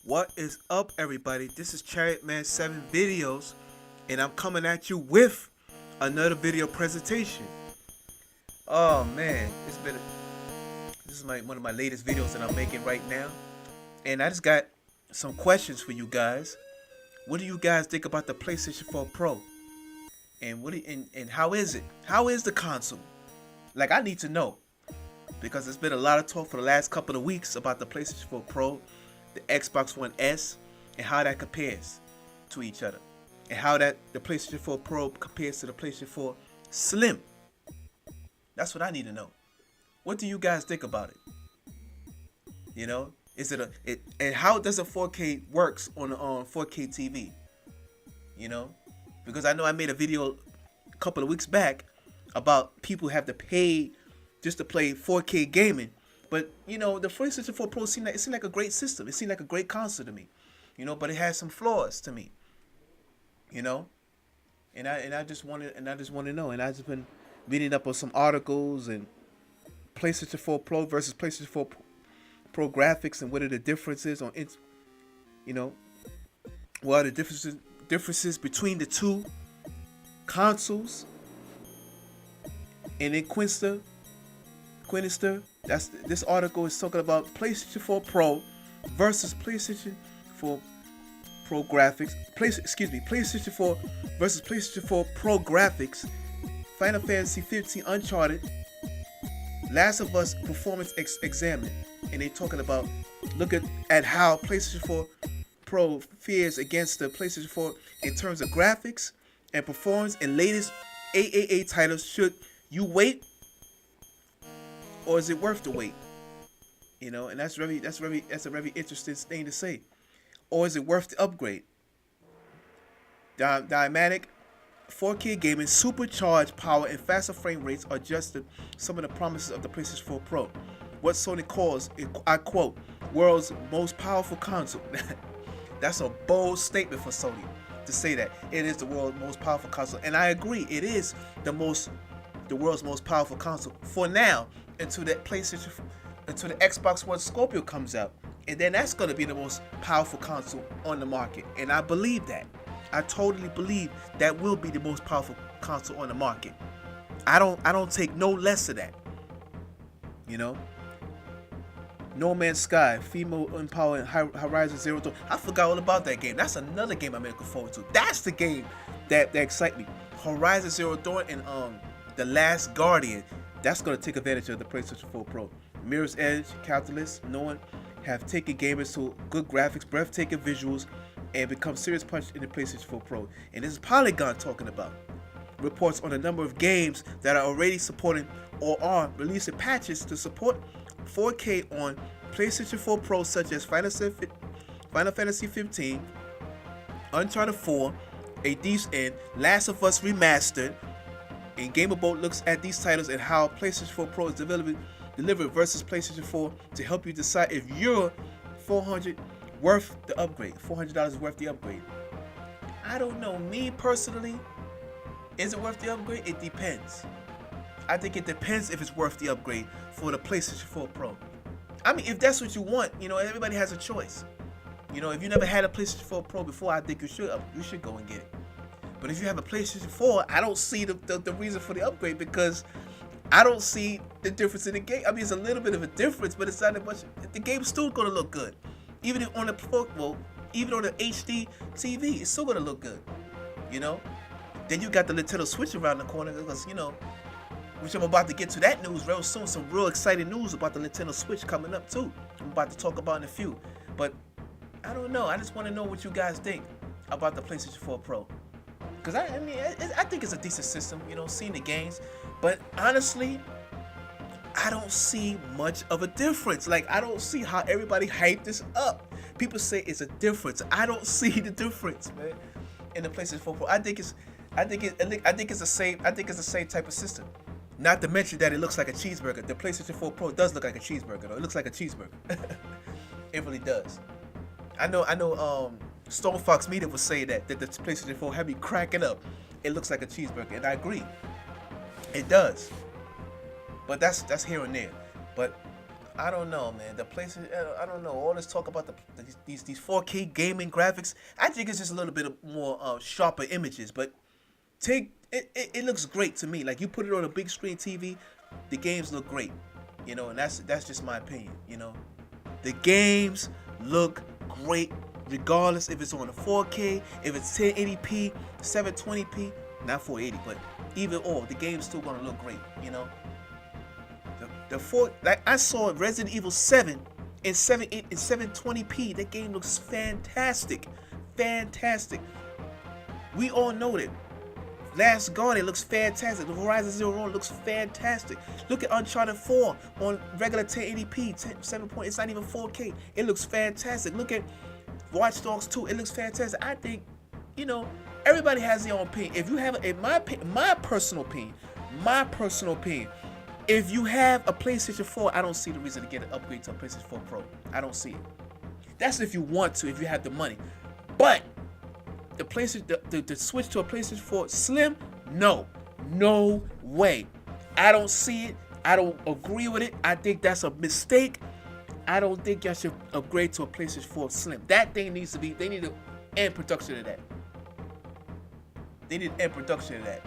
What is up, everybody? This is Chariot Man 7 Videos, and I'm coming at you with another video presentation. Oh man, this is one of my latest videos that I'm making right now, and I just got some questions for you guys. What do you guys think about the PlayStation 4 Pro? And and how is it? How is the console? Like, I need to know, because there's been a lot of talk for the last couple of weeks about the PlayStation 4 Pro, the Xbox One S, and how that compares to each other, and how that the PlayStation 4 Pro compares to the PlayStation 4 Slim. That's what I need to know. What do you guys think about it? You know, is it and how does a 4K works on 4K TV? You know, because I know I made a video a couple of weeks back about people have to pay just to play 4K gaming. But you know, the PlayStation 4 Pro seemed like a great system. It seemed like a great console to me, you know. But it has some flaws to me, you know. And I just wanted to know. And I just been reading up on some articles and PlayStation 4 Pro versus PlayStation 4 Pro graphics, and what are the differences on it. You know, what are the differences between the two consoles. And then Quinister, this article is talking about PlayStation 4 Pro versus PlayStation 4 Pro graphics. PlayStation 4 versus PlayStation 4 Pro graphics. Final Fantasy 15 Uncharted, Last of Us performance examined, and they talking about at how PlayStation 4 Pro fares against the PlayStation 4 in terms of graphics and performance and latest AAA titles. Should you wait, or is it worth the wait? You know, and that's a very interesting thing to say. Or is it worth the upgrade? Dynamic 4K gaming, supercharged power, and faster frame rates are just some of the promises of the PlayStation 4 Pro. What Sony calls, I quote, world's most powerful console. That's a bold statement for Sony to say that it is the world's most powerful console, and I agree. It is the world's most powerful console for now, until the Xbox One Scorpio comes out, and then that's going to be the most powerful console on the market. And I believe that. I totally believe that will be the most powerful console on the market. I don't take no less of that. You know, No Man's Sky, female empowerment, Horizon Zero Dawn. I forgot all about that game. That's another game I'm looking forward to. That's the game that excites me. Horizon Zero Dawn and The Last Guardian. That's going to take advantage of the PlayStation 4 Pro. Mirror's Edge, Catalyst, Nolan have taken gamers to good graphics, breathtaking visuals, and become serious punch in the PlayStation 4 Pro. And this is Polygon talking about. Reports on a number of games that are already supporting or are releasing patches to support 4K on PlayStation 4 Pro, such as Final Fantasy 15, Uncharted 4, A Thief's End, Last of Us Remastered. And Gamerboat looks at these titles and how PlayStation 4 Pro is delivered versus PlayStation 4 to help you decide if you're $400 worth the upgrade. $400 is worth the upgrade. I don't know. Me personally, is it worth the upgrade? It depends. I think it depends if it's worth the upgrade for the PlayStation 4 Pro. I mean, if that's what you want, you know, everybody has a choice. You know, if you never had a PlayStation 4 Pro before, I think you should go and get it. But if you have a PlayStation 4, I don't see the reason for the upgrade, because I don't see the difference in the game. I mean, it's a little bit of a difference, but it's not that much. The game's still gonna look good, even on the even on the HD TV, it's still gonna look good. You know. Then you got the Nintendo Switch around the corner, because, you know, which I'm about to get to that news real soon. Some real exciting news about the Nintendo Switch coming up too. I'm about to talk about in a few. But I don't know. I just want to know what you guys think about the PlayStation 4 Pro. Because I think it's a decent system, you know, seeing the games. But honestly, I don't see much of a difference. Like, I don't see how everybody hyped this up. People say it's a difference. I don't see the difference, man, in the PlayStation 4 Pro. I think it's the same type of system. Not to mention that it looks like a cheeseburger. The PlayStation 4 Pro does look like a cheeseburger, though. It looks like a cheeseburger. It really does. I know. Stone Fox Media would say that the PlayStation 4 had me cracking up. It looks like a cheeseburger, and I agree. It does. But that's here and there. But I don't know, man. The places, I don't know. All this talk about these 4K gaming graphics, I think it's just a little bit of more sharper images. But it looks great to me. Like you put it on a big screen TV, the games look great. You know, and that's just my opinion. You know, the games look great regardless if it's on a 4K, if it's 1080p, 720p, not 480, but either or, the game's still gonna look great. You know. Like I saw Resident Evil 7 in 720p. That game looks fantastic. Fantastic. We all know that. Last Guardian looks fantastic. The Horizon Zero Dawn looks fantastic. Look at Uncharted 4 on regular 1080p, 7 point. It's not even 4K. It looks fantastic. Look at Watch Dogs 2. It looks fantastic. I think, you know, everybody has their own opinion. If you have, in my personal opinion, if you have a PlayStation 4, I don't see the reason to get an upgrade to a PlayStation 4 Pro. I don't see it. That's if you want to, if you have the money. But the PlayStation, the switch to a PlayStation 4 Slim, no way. I don't see it. I don't agree with it. I think that's a mistake. I don't think y'all should upgrade to a PlayStation 4 Slim. That thing needs to be. They need to end production of that. They need to end production of that,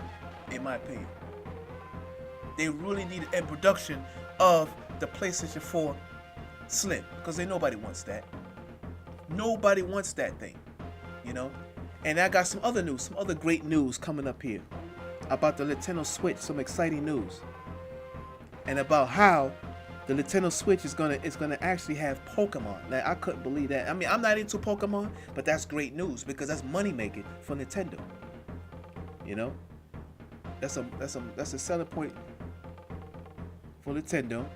in my opinion. They really need to end production of the PlayStation 4 Slim, because nobody wants that. Nobody wants that thing, you know. And I got some other news, some other great news coming up here about the Nintendo Switch. Some exciting news, and about how the Nintendo Switch is gonna actually have Pokemon. Now I couldn't believe that. I mean, I'm not into Pokemon, but that's great news because that's money making for Nintendo. You know, that's a selling point for Nintendo,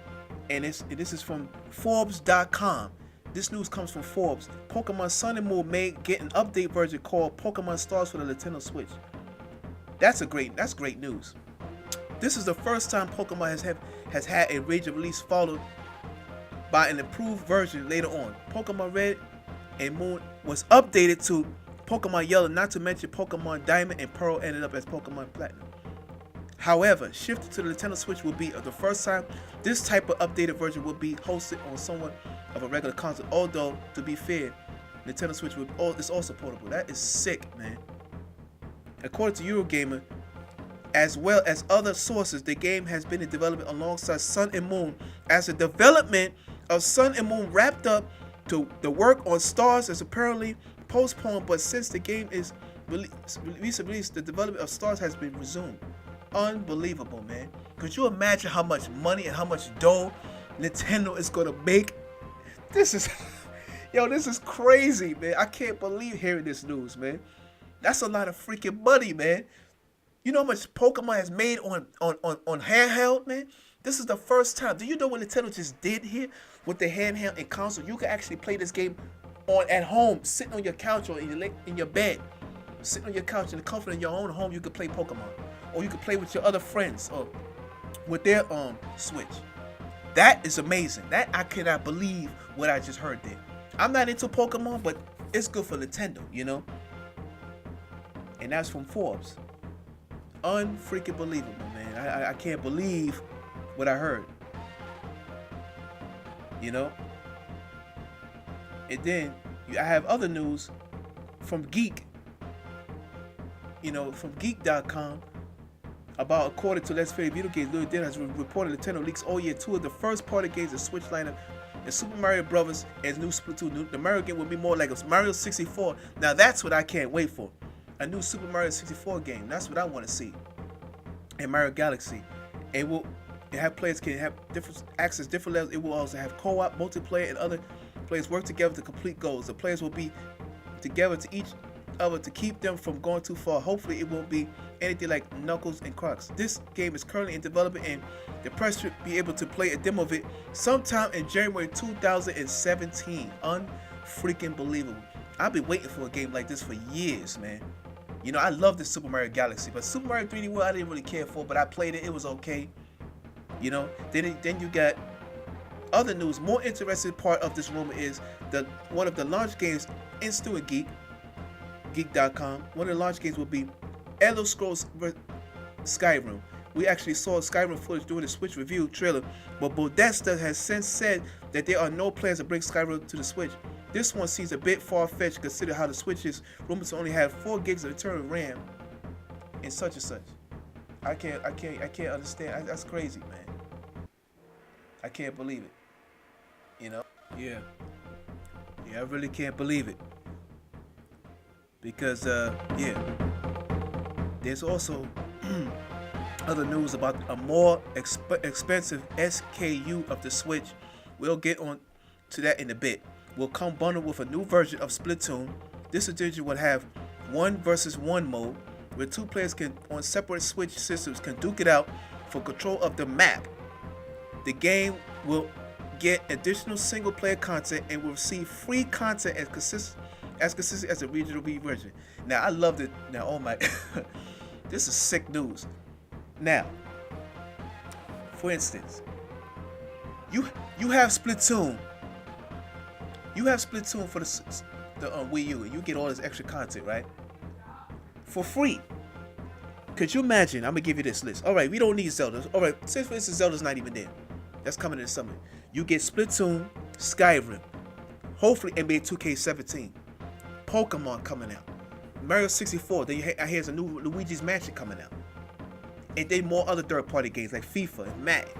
and this is from Forbes.com. This news comes from Forbes. Pokemon Sun and Moon may get an update version called Pokemon Stars for the Nintendo Switch. That's great news. This is the first time Pokemon has had a major release followed by an improved version later on. Pokemon Red and Moon was updated to Pokemon Yellow, not to mention Pokemon Diamond and Pearl ended up as Pokemon Platinum. However, shifting to the Nintendo Switch will be the first time this type of updated version will be hosted on somewhat of a regular console. Although, to be fair, Nintendo Switch is also portable. That is sick, man. According to Eurogamer, as well as other sources, the game has been in development alongside Sun and Moon. As the development of Sun and Moon wrapped up, the work on Stars is apparently postponed. But since the game is released, the development of Stars has been resumed. Unbelievable, man. Could you imagine how much money and how much dough Nintendo is gonna make? This is crazy, man. I can't believe hearing this news, man. That's a lot of freaking money, man. You know how much Pokemon has made on handheld, man? This is the first time. Do you know what Nintendo just did here with the handheld and console? You can actually play this game at home, sitting on your couch or in your bed, sitting on your couch in the comfort of your own home. You can play Pokemon, or you can play with your other friends, or with their Switch. That is amazing. That I cannot believe what I just heard there. I'm not into Pokemon, but it's good for Nintendo, you know. And that's from Forbes. Unfreaking believable, man. I can't believe what I heard. You know. And then I have other news from Geek. You know, from Geek.com. About, according to Let's Play Video Games, Lil Den has reported Nintendo leaks all year 2 of the first party games in Switch lineup. And Super Mario Brothers and new Splatoon. The Mario game will be more like a Mario 64. Now that's what I can't wait for. A new Super Mario 64 game. That's what I want to see. And Mario Galaxy. And players can have different access, different levels. It will also have co-op, multiplayer, and other players work together to complete goals. The players will be together to each other to keep them from going too far. Hopefully it won't be anything like Knuckles and Crocs. This game is currently in development and the press should be able to play a demo of it sometime in January 2017. Unfreaking believable. I've been waiting for a game like this for years, man. You know, I love this Super Mario Galaxy, but Super Mario 3D World I didn't really care for, but I played it. It was okay. You know, then you got other news. More interesting part of this rumor is one of the launch games in Stuart Geek.com. One of the launch games will be Elder Scrolls Skyrim. we actually saw Skyrim footage during the Switch review trailer, but Bethesda has since said that there are no plans to bring Skyrim to the Switch. This one seems a bit far-fetched considering how the Switch is rumored to only have 4 gigs of internal RAM and such and such. I can't understand. That's crazy, man. I can't believe it. You know? Yeah, I really can't believe it. Because yeah, there's also other news about a more expensive SKU of the Switch. We'll get on to that in a bit. Will come bundled with a new version of Splatoon. This edition will have 1 versus 1 mode, where 2 players can on separate Switch systems can duke it out for control of the map. The game will get additional single player content and will receive free content as consistent as the regional version. Now I loved it. Now oh my this is sick news. Now, for instance, you have Splatoon. You have Splatoon for the Wii U, and you get all this extra content, right? For free. Could you imagine? I'm gonna give you this list. All right, we don't need Zelda. All right, since for instance Zelda's not even there, that's coming in the summer. You get Splatoon, Skyrim, hopefully NBA 2K17, Pokemon coming out, Mario 64. Then I hear there's a new Luigi's Mansion coming out, and then more other third-party games like FIFA and Madden.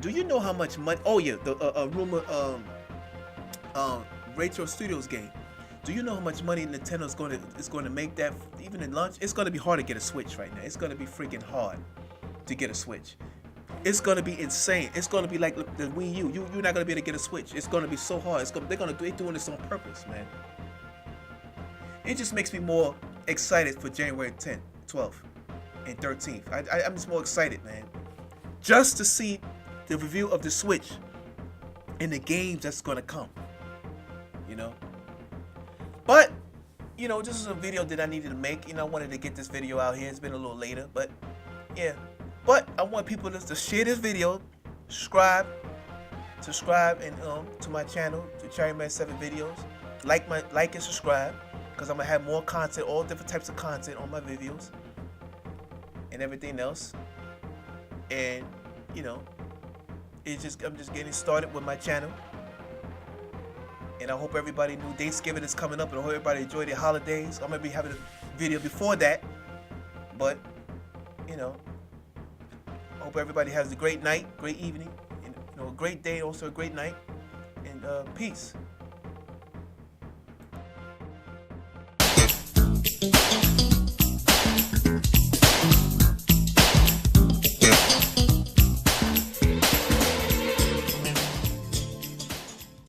Do you know how much money? Oh yeah, the rumor Retro Studios game. Do you know how much money Nintendo is going to make that even in launch? It's going to be hard to get a Switch right now. It's going to be freaking hard to get a Switch. It's going to be insane. It's going to be like the Wii U. You're not going to be able to get a Switch. It's going to be so hard. They're doing this on purpose, man. It just makes me more excited for January 10th, 12th, and 13th. I'm just more excited, man. Just to see the review of the Switch and the games that's going to come. You know? But, you know, this is a video that I needed to make. You know, I wanted to get this video out here. It's been a little later, but yeah. But I want people to share this video, subscribe and to my channel, to Cherryman7 videos. Like and subscribe, because I'm gonna have more content, all different types of content on my videos and everything else. And you know, I'm just getting started with my channel. And I hope everybody knew Thanksgiving is coming up, and I hope everybody enjoyed their holidays. I'm gonna be having a video before that, but you know, I hope everybody has a great night, great evening, and a great day, also a great night, and peace.